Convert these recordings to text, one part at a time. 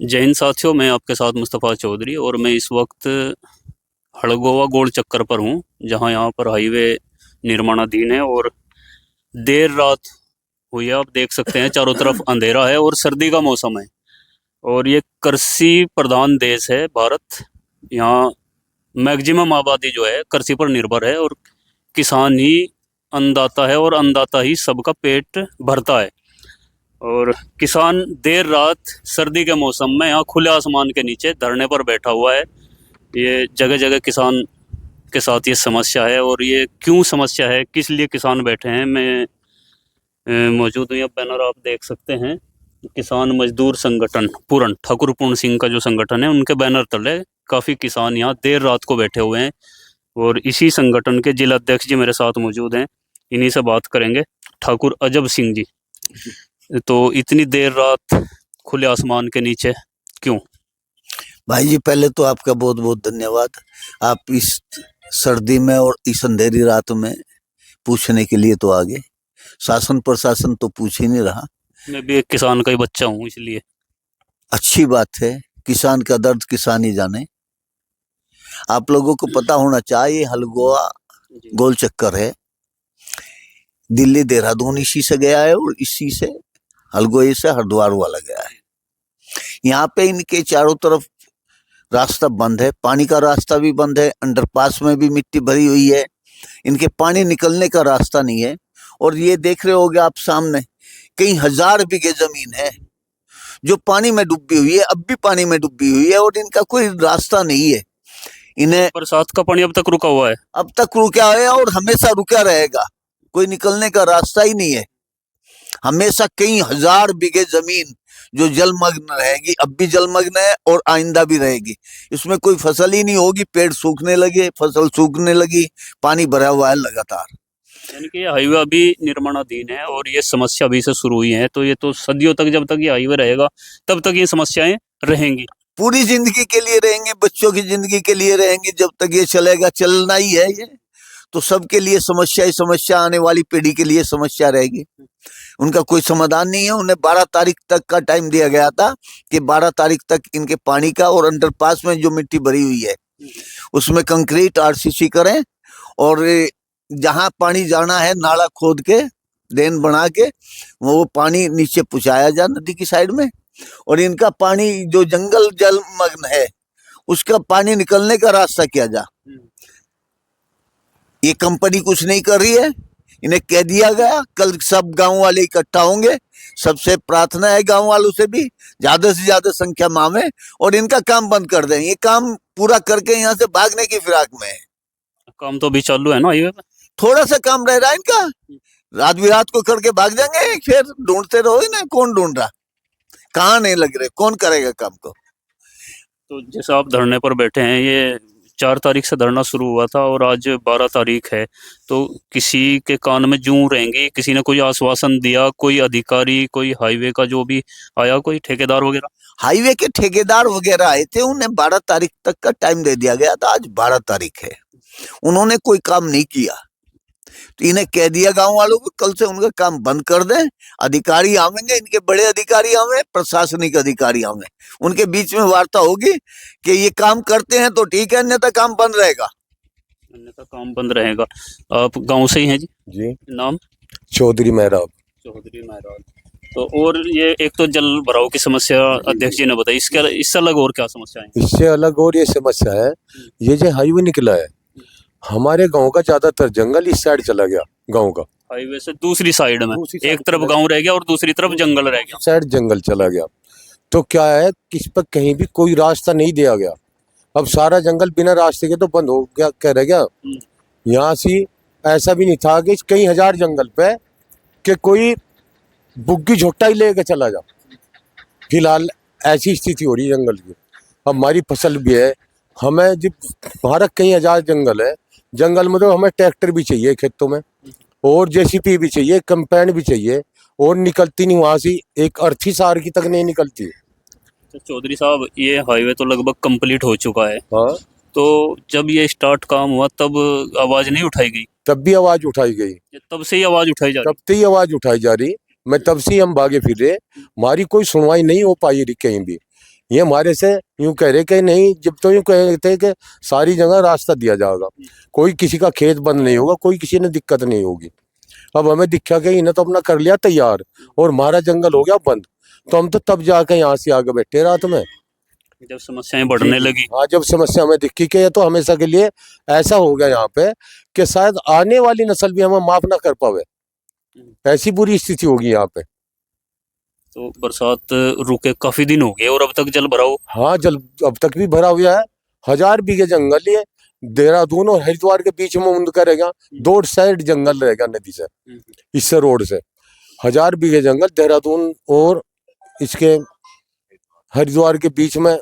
जय हिंद साथियों, मैं आपके साथ मुस्तफ़ा चौधरी और मैं इस वक्त हड़गोवा गोल चक्कर पर हूँ, जहाँ यहाँ पर हाईवे निर्माणाधीन है और देर रात हुई है। आप देख सकते हैं चारों तरफ अंधेरा है और सर्दी का मौसम है और ये कृषि प्रधान देश है भारत। यहाँ मैक्सिमम आबादी जो है कृषि पर निर्भर है और किसान ही अन्नदाता है और अन्नदाता ही सबका पेट भरता है। और किसान देर रात सर्दी के मौसम में यहाँ खुले आसमान के नीचे धरने पर बैठा हुआ है। ये जगह जगह किसान के साथ ये समस्या है और ये क्यों समस्या है, किस लिए किसान बैठे हैं, मैं मौजूद हूँ। यहाँ बैनर आप देख सकते हैं, किसान मजदूर संगठन पूरन ठाकुर पूर्ण सिंह का जो संगठन है, उनके बैनर तले काफ़ी किसान यहाँ देर रात को बैठे हुए हैं और इसी संगठन के जिला अध्यक्ष जी मेरे साथ मौजूद हैं। इन्हीं से बात करेंगे। ठाकुर अजब सिंह जी, तो इतनी देर रात खुले आसमान के नीचे क्यों? भाई जी, पहले तो आपका बहुत बहुत धन्यवाद। आप इस सर्दी में और इस अंधेरी रात में पूछने के लिए तो आगे। शासन प्रशासन तो पूछ ही नहीं रहा। मैं भी एक किसान का ही बच्चा हूँ, इसलिए अच्छी बात है, किसान का दर्द किसान ही जाने। आप लोगों को पता होना चाहिए, हलगोवा गोल चक्कर है, दिल्ली देहरादून इसी से गया है और इसी से हलगोए से हरिद्वार वाला गया है। यहाँ पे इनके चारों तरफ रास्ता बंद है, पानी का रास्ता भी बंद है, अंडरपास में भी मिट्टी भरी हुई है, इनके पानी निकलने का रास्ता नहीं है। और ये देख रहे होगे आप सामने, कई हजार बीघे जमीन है जो पानी में डूबी हुई है, अब भी पानी में डूबी हुई है और इनका कोई रास्ता नहीं है। इन्हें बरसात का पानी अब तक रुका हुआ है, अब तक रुका है और हमेशा रुका रहेगा, कोई निकलने का रास्ता ही नहीं है। हमेशा कई हजार बीघे जमीन जो जलमग्न रहेगी, अब भी जलमग्न है और आइंदा भी रहेगी। इसमें कोई फसल ही नहीं होगी, पेड़ सूखने लगे, फसल सूखने लगी, पानी भरा हुआ है लगातार। यानी कि ये हाईवे अभी निर्माणाधीन है और ये समस्या अभी से शुरू हुई है, तो ये तो सदियों तक, जब तक ये हाईवे रहेगा तब तक ये समस्याएं रहेंगी। पूरी जिंदगी के लिए रहेंगे, बच्चों की जिंदगी के लिए रहेंगे, जब तक ये चलेगा, चलना ही है ये तो सबके लिए समस्या ही समस्या, आने वाली पीढ़ी के लिए समस्या रहेगी। उनका कोई समाधान नहीं है। उन्हें 12 तारीख तक का टाइम दिया गया था कि 12 तारीख तक इनके पानी का और अंडरपास में जो मिट्टी भरी हुई है उसमें कंक्रीट आरसीसी करें और जहां पानी जाना है नाला खोद के ड्रेन बना के वो पानी नीचे पहुंचाया जाए नदी की साइड में। और इनका पानी जो जंगल जलमग्न है उसका पानी निकलने का रास्ता किया जा। ये कंपनी कुछ नहीं कर रही है, इन्हें कह दिया गया, कल सब गांव वाले इकट्ठा होंगे। सबसे प्रार्थना है गांव वालों से भी ज्यादा से ज्यादा संख्या में आवे और इनका काम बंद कर दें। ये काम पूरा करके यहाँ से भागने की फिराक में है। काम तो अभी चालू है ना हाईवे पे? थोड़ा सा काम रह रहा है इनका, रात बिरात को करके भाग जाएंगे, फिर ढूंढते रहो ना, कौन ढूंढ रहा, कहाँ नहीं लग रहे, कौन करेगा काम को। तो जैसे आप धरने पर बैठे हैं, ये 4 तारीख से धरना शुरू हुआ था और आज 12 तारीख है, तो किसी के कान में जूं रहेंगी? किसी ने कोई आश्वासन दिया? कोई अधिकारी, कोई हाईवे का जो भी आया, कोई ठेकेदार वगैरह? हाईवे के ठेकेदार वगैरह आए थे, उन्हें 12 तारीख तक का टाइम दे दिया गया था। आज 12 तारीख है, उन्होंने कोई काम नहीं किया तो इन्हें कह दिया गांव वालों को कल से उनका काम बंद कर दें। अधिकारी आवेंगे, इनके बड़े अधिकारी आवे, प्रशासनिक अधिकारी आवे, उनके बीच में वार्ता होगी कि ये काम करते हैं तो ठीक है, अन्यथा काम बंद रहेगा। अन्यथा काम बंद रहेगा। आप गांव से ही हैं जी? जी, नाम? चौधरी मेहराब। चौधरी महराज। तो और ये एक तो जल भराव की समस्या अध्यक्ष जी ने बताई, इससे अलग और क्या समस्या है? इससे अलग और ये समस्या है, ये जो हाईवे निकला है, हमारे गांव का ज्यादातर जंगल इस साइड चला गया। गांव का हाईवे से दूसरी साइड में दूसरी साइड एक तरफ गांव रह गया और दूसरी तरफ जंगल रह गया। साइड जंगल चला गया। तो क्या है कि इस पर कहीं भी कोई रास्ता नहीं दिया गया। अब सारा जंगल बिना रास्ते के तो बंद हो गया, क्या रह गया। यहाँ से ऐसा भी नहीं था कि कई हजार जंगल पे कि कोई बुग्गी झोटा ही लेके चला जा। फिलहाल ऐसी स्थिति हो रही है जंगल की। अब हमारी फसल भी है, हमें जब हमारा कई हजार जंगल है, जंगल में तो हमें ट्रैक्टर भी चाहिए खेतों में और जेसीपी भी चाहिए, कंपाइन भी चाहिए और निकलती नहीं वहां से, एक अर्थी सार की तक नहीं निकलती। तो चौधरी साहब, ये हाईवे तो लगभग कंप्लीट हो चुका है, हाँ, तो जब ये स्टार्ट काम हुआ तब आवाज नहीं उठाई गई? तब भी आवाज उठाई गई, तब से ही आवाज उठाई जा रही? तब से ही आवाज उठाई जा रही। मैं तब से ही हम भागे फिर रहे, हमारी कोई सुनवाई नहीं हो पाई रही कहीं भी। ये हमारे से यूं कह रहे कि नहीं, जब तो यूं कह रहे थे कि सारी जगह रास्ता दिया जाएगा, कोई किसी का खेत बंद नहीं होगा, कोई किसी ने दिक्कत नहीं होगी। अब हमें दिखा कि इन्हें तो अपना कर लिया तैयार और हमारा जंगल हो गया बंद, तो हम तो तब जाके यहाँ से आगे बैठे रात में जब समस्याएं बढ़ने लगी। हाँ, जब समस्या हमें दिखी कि ये तो हमेशा के लिए ऐसा हो गया यहाँ पे कि शायद आने वाली नस्ल भी हमें माफ ना कर पावे, ऐसी बुरी स्थिति होगी यहाँ पे। तो बरसात रुके काफी दिन हो गए और अब तक जल भराव। हाँ, जल अब तक भी भरा हुआ है। 1000 बीघे जंगल ये देहरादून और हरिद्वार के बीच में उनका रहेगा, 2 साइड जंगल रहेगा नदी से, इससे रोड से 1000 बीघे जंगल देहरादून और इसके हरिद्वार के बीच में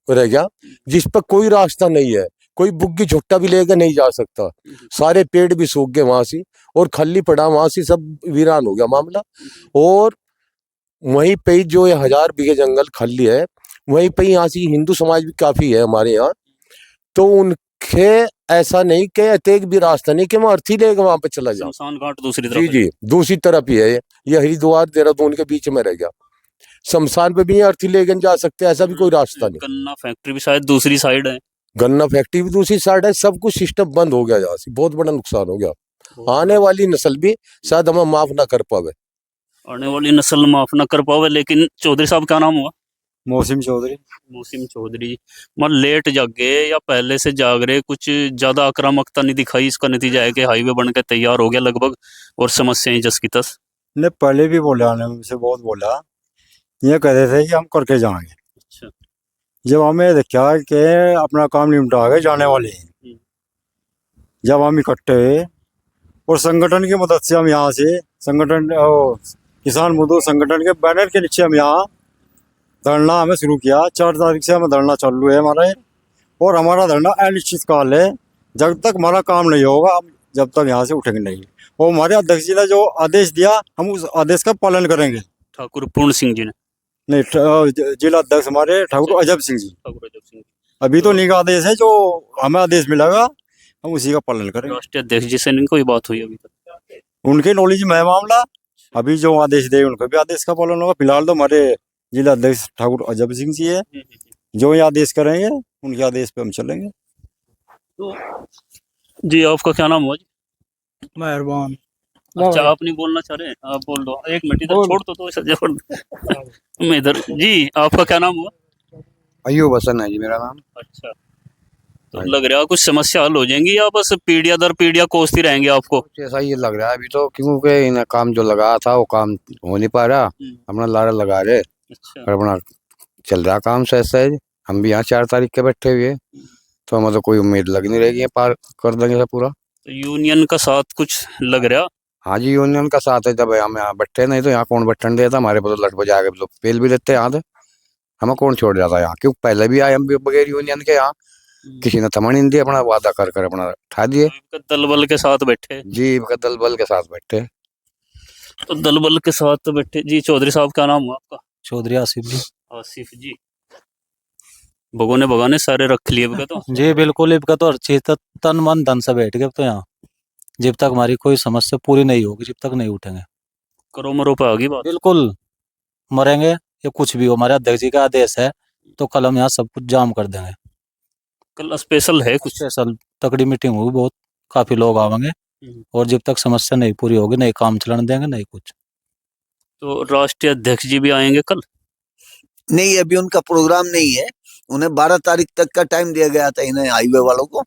रहेगा, जिस पर कोई रास्ता नहीं है, कोई बुग्गी झुट्टा भी लेकर नहीं जा सकता। सारे पेड़ भी सूख गए वहां से और खाली पड़ा, वहां से सब वीरान हो गया मामला। और वहीं पे जो ये 1000 बीघे जंगल खाली है, वहीं पे यहाँ से हिंदू समाज भी काफी है हमारे यहाँ, तो उनके ऐसा नहीं कि एक भी रास्ता नहीं कि मैं अर्थी लेके वहां पे चला जाऊं। शमशान घाट दूसरी जी तरफ। जी, दूसरी तरफ ही है ये हरिद्वार देहरादून के बीच में रह गया। शमशान पे भी ये अर्थी लेके जा सकते, ऐसा भी कोई रास्ता नहीं। गन्ना फैक्ट्री भी शायद दूसरी साइड है। गन्ना फैक्ट्री भी दूसरी साइड है, सब कुछ सिस्टम बंद हो गया यहाँ से, बहुत बड़ा नुकसान हो गया। आने वाली नस्ल भी शायद हमें माफ ना कर पावे। आने वाली नस्ल माफ ना कर पावे। लेकिन चौधरी साहब क्या नाम हुआ? मौसिम चौधरी। मौसिम चौधरी। मतलब लेट जागे या पहले से जाग रहे, कुछ ज्यादा आक्रामकता नहीं दिखाई, इसका नतीजा है कि हाईवे बन के तैयार हो गया लगभग और समस्याएं जस की तस। ने पहले भी बोला, ने मुझसे बहुत बोला, ये कह रहे थे कि हम करके जाएंगे। अच्छा। जब हमें देखा कि अपना काम निपटा के जाने वाले हैं, जब हम इकट्ठे हुए और संगठन की मदद से हम यहाँ से संगठन किसान मजदूर संगठन के बैनर के नीचे हम यहाँ धरना हमें शुरू किया। 4 तारीख से हमें धरना चालू है हमारा, और हमारा धरना अनिश्चितकाल है। जब तक हमारा काम नहीं होगा, हम जब तक यहाँ से उठेंगे नहीं। और हमारे अध्यक्ष जी ने जो आदेश दिया, हम उस आदेश का पालन करेंगे। ठाकुर पूर्ण सिंह जी ने? नहीं, जिला अध्यक्ष हमारे ठाकुर अजब सिंह जी। ठाकुर अजब सिंह। अभी तो नहीं का आदेश है, जो हमें आदेश मिलेगा हम उसी का पालन करेंगे। राष्ट्रीय अध्यक्ष जी से नहीं कोई बात हुई अभी तक? उनके नॉलेज में है मामला, अभी जो आदेश दे उनको भी आदेश का पालन होगा। फिलहाल तो हमारे जिला अध्यक्ष ठाकुर अजब सिंह जी है, जो ये आदेश करेंगे उनके आदेश पे हम चलेंगे। तो जी, आपका क्या नाम हुआ जी? मेहरबान। अच्छा, आप नहीं बोलना चाह रहे? आप बोल दो। एक मिनट इधर छोड़ दो तो जबरदस्त। मैं इधर। जी, आपका क्या नाम हुआ? अयूब हसन है जी मेरा नाम। अच्छा, तो लग रहा है कुछ समस्या हल हो जाएंगी या बस पीढ़ियां दर पीढ़ियां कोसती रहेंगे आपको? कुछ ऐसा ही लग रहा है अभी तो, क्योंकि इन काम जो लगा था वो काम हो नहीं पा रहा। अपना लारा लगा रहे अच्छा। और अपना चल रहा काम सहज सहज। हम भी यहाँ 4 तारीख के बैठे हुए, तो हमें तो कोई उम्मीद लग नहीं रही है पार कर देंगे सब पूरा। तो यूनियन का साथ कुछ लग रहा? हाँ जी, यूनियन का साथ है। जब हम यहाँ बैठे, नहीं तो यहाँ कौन बैठने देता हमारे पास, तो लट बजा के लोग पेल भी देते यहाँ से। हमें कौन छोड़ जाता यहाँ, क्योंकि पहले भी आए हम भी बगैर यूनियन के यहाँ, किसी ने थमन नहीं दिया, अपना वादा कर कर अपना ठा दिए। दल बल के साथ बैठे? जी, दल बल के साथ बैठे। तो दल बल के साथ बैठे। जी, चौधरी साहब क्या नाम हुआ आपका? चौधरी आसिफ जी। आसिफ जी। भगोने भगाने सारे रख लिए अब तो? जी बिल्कुल, इबका तो हर चीज तन मन धन से बैठ गए अब तो यहाँ। जब तक हमारी कोई समस्या पूरी नहीं होगी, जब तक नहीं उठेंगे। करो मरो पे आ गई बात। बिल्कुल, मरेंगे या कुछ भी हो, हमारे अध्यक्ष जी का आदेश है, तो कल हम यहाँ सब कुछ जाम कर देंगे। कल स्पेशल है कुछ? स्पेशल तगड़ी मीटिंग होगी, बहुत काफी लोग आवेंगे, और जब तक समस्या नहीं पूरी होगी नहीं काम चलाने देंगे, नहीं कुछ। तो राष्ट्रीय अध्यक्ष जी भी आएंगे कल? नहीं, अभी उनका प्रोग्राम नहीं है। उन्हें 12 तारीख तक का टाइम दिया गया था, इन्हें हाईवे वालों को।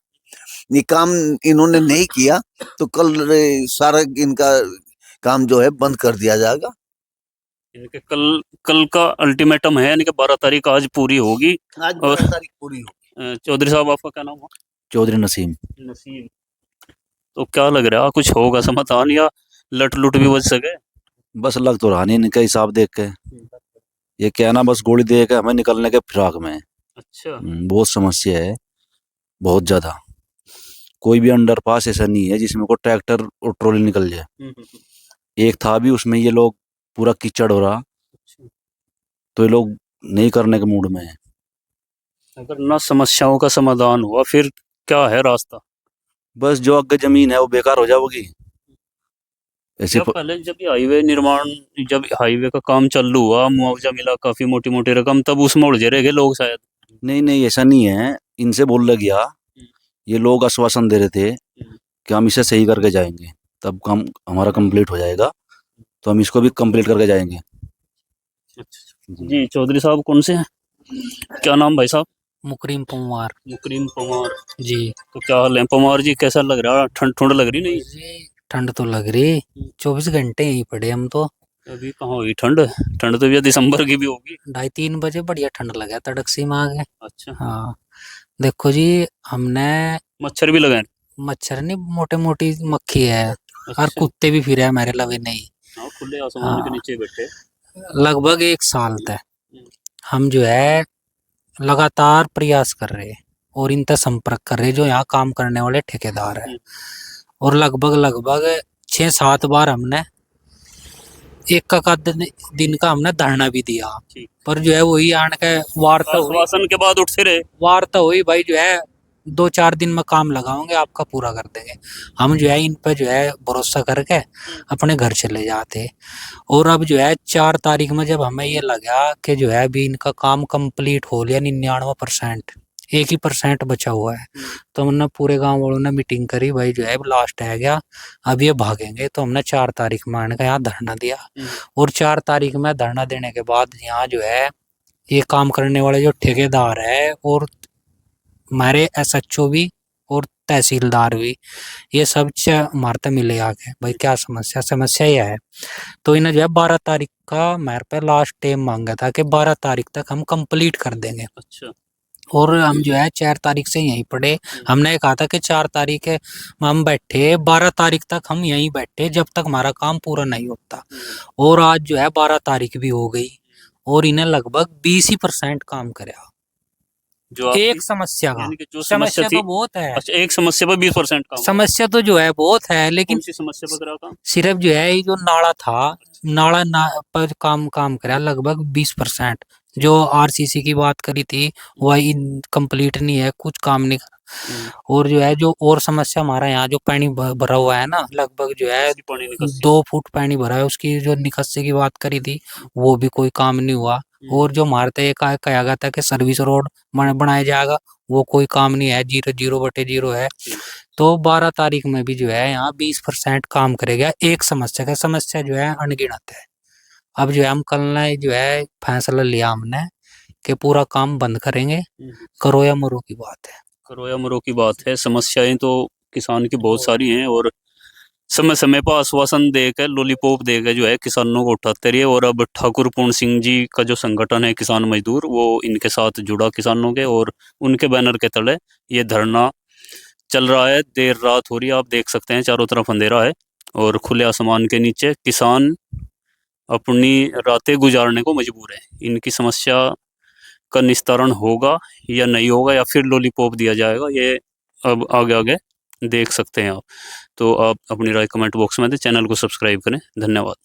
ये काम इन्होंने नहीं किया तो कल सारा इनका काम जो है बंद कर दिया जाएगा। इनके कल का अल्टीमेटम है, यानी कि 12 तारीख आज पूरी होगी। आज 12 तारीख पूरी होगी। चौधरी साहब आपका क्या नाम हुआ? चौधरी नसीम। नसीम। तो क्या लग रहा है, कुछ होगा समाधान या लट लुट भी बच सके? बस लग तो रहा नहीं इनका हिसाब देख के, ये क्या ना बस गोली दे के हमें निकलने के फिराक में है। अच्छा। बहुत समस्या है, बहुत ज्यादा। कोई भी अंडरपास ऐसा नहीं है जिसमें को ट्रैक्टर और ट्रॉली निकल जाए। एक था भी, उसमें ये लोग पूरा कीचड़ हो रहा, तो ये लोग नहीं करने के मूड में है। अगर ना समस्याओं का समाधान हुआ फिर क्या है रास्ता? बस जो आगे जमीन है वो बेकार हो जाएगी। ऐसे या पहले जब ये हाईवे निर्माण, जब हाईवे का काम चालू हुआ, मुआवजा मिला काफी मोटी मोटी रकम, तब उसमें उलझे रह गए लोग शायद। नहीं नहीं ऐसा नहीं है, इनसे बोला गया, ये लोग आश्वासन दे रहे थे कि हम इसे सही करके जाएंगे, तब काम हमारा कंप्लीट हो जाएगा, तो हम इसको भी कंप्लीट करके जाएंगे। जी चौधरी साहब कौन से हैं, क्या नाम भाई साहब? मुकरीम पंवार मुकरीम पवार। जी। तो क्या हाल है पवार जी, कैसा लग रहा, ठंड ठंड लग रही नहीं? जी ठंड तो लग रही, 24 घंटे यहीं पड़े हम तो। अभी कहाँ हुई ठंड, ठंड तो भैया दिसंबर की भी होगी। 2:30 बजे बढ़िया ठंड लगा तड़क सी में आ गए। अच्छा। हाँ देखो जी, हमने मच्छर भी लगाए? मच्छर नहीं, मोटे मोटी मक्खी है और अच्छा। कुत्ते भी फिरे हमारे लवे नहीं। हाँ, खुले आसमान के हाँ। नीचे बैठे। लगभग 1 साल तक हम जो है लगातार प्रयास कर रहे हैं और इनसे संपर्क कर रहे हैं जो यहाँ काम करने वाले ठेकेदार हैं, और लगभग 6-7 बार हमने एक का दिन का हमने धरना भी दिया, पर जो है वही आने के वार्ता हुई, आश्वासन के बाद उठते रहे। वार्ता हुई भाई जो है 2-4 दिन में काम लगाओगे आपका पूरा कर देंगे। हम जो है इन पे जो है भरोसा करके अपने घर चले जाते। और अब जो है 4 तारीख में जब हमें ये लगा कि जो है अभी इनका काम कंप्लीट हो लिया 99%, 1% बचा हुआ है, तो हमने पूरे गांव वालों ने मीटिंग करी, भाई जो है लास्ट है गया, अब ये भागेंगे। तो हमने 4 तारीख में आने का यहाँ धरना दिया, और 4 तारीख में धरना देने के बाद यहाँ जो है ये काम करने वाले जो ठेकेदार है और हमारे SHO भी और तहसीलदार भी, ये सब हमारे मिले आके भाई क्या समस्या यह है। तो इन्हें जो है 12 तारीख का मेरे पे लास्ट टाइम मांगा था कि 12 तारीख तक हम कंप्लीट कर देंगे। अच्छा। और हम जो है 4 तारीख से यहीं पड़े। हमने कहा था कि 4 तारीख हम बैठे, 12 तारीख तक हम यहीं बैठे जब तक हमारा काम पूरा नहीं होता। और आज जो है 12 तारीख भी हो गई और इन्हें लगभग 20% काम कराया जो एक समस्या का। यानी कि जो समस्या थी, तो बहुत है। अच्छा एक समस्या पर 20% काम। समस्या तो जो है बहुत है, लेकिन कौन सी समस्या पर करा काम? सिर्फ जो है ये जो नाला था, नाला पर काम कराया लगभग 20%। जो RCC की बात करी थी वही कंप्लीट नहीं है, कुछ काम नहीं करा। और जो है जो और समस्या हमारा यहाँ जो पानी भरा हुआ है ना, लगभग जो है 2 फुट पानी भरा है, उसकी जो निकासी की बात करी थी वो भी कोई काम नहीं हुआ। और जो हमारे तो एक कहा गया था कि सर्विस रोड बनाया जाएगा, वो कोई काम नहीं है, 0/0 है। तो 12 तारीख में भी जो है यहाँ 20% काम करेगा एक समस्या का। समस्या जो है अनगिनत है। अब जो है हम कल ने जो है फैसला लिया हमने कि पूरा काम बंद करेंगे, करो या मरो की बात है। करो या मरो की बात है। समस्याएं तो किसान की बहुत सारी हैं, और समय समय पर आश्वासन देकर, लॉलीपॉप देकर जो है किसानों को उठाते रहिए। और अब ठाकुर पूर्ण सिंह जी का जो संगठन है किसान मजदूर, वो इनके साथ जुड़ा किसानों के, और उनके बैनर के तले ये धरना चल रहा है। देर रात हो रही है, आप देख सकते हैं चारों तरफ अंधेरा है, और खुले आसमान के नीचे किसान अपनी रातें गुजारने को मजबूर है। इनकी समस्या का निस्तारण होगा या नहीं होगा, या फिर लॉलीपॉप दिया जाएगा, ये अब आगे आगे देख सकते हैं आप। तो आप अपनी राय कमेंट बॉक्स में दें, चैनल को सब्सक्राइब करें। धन्यवाद।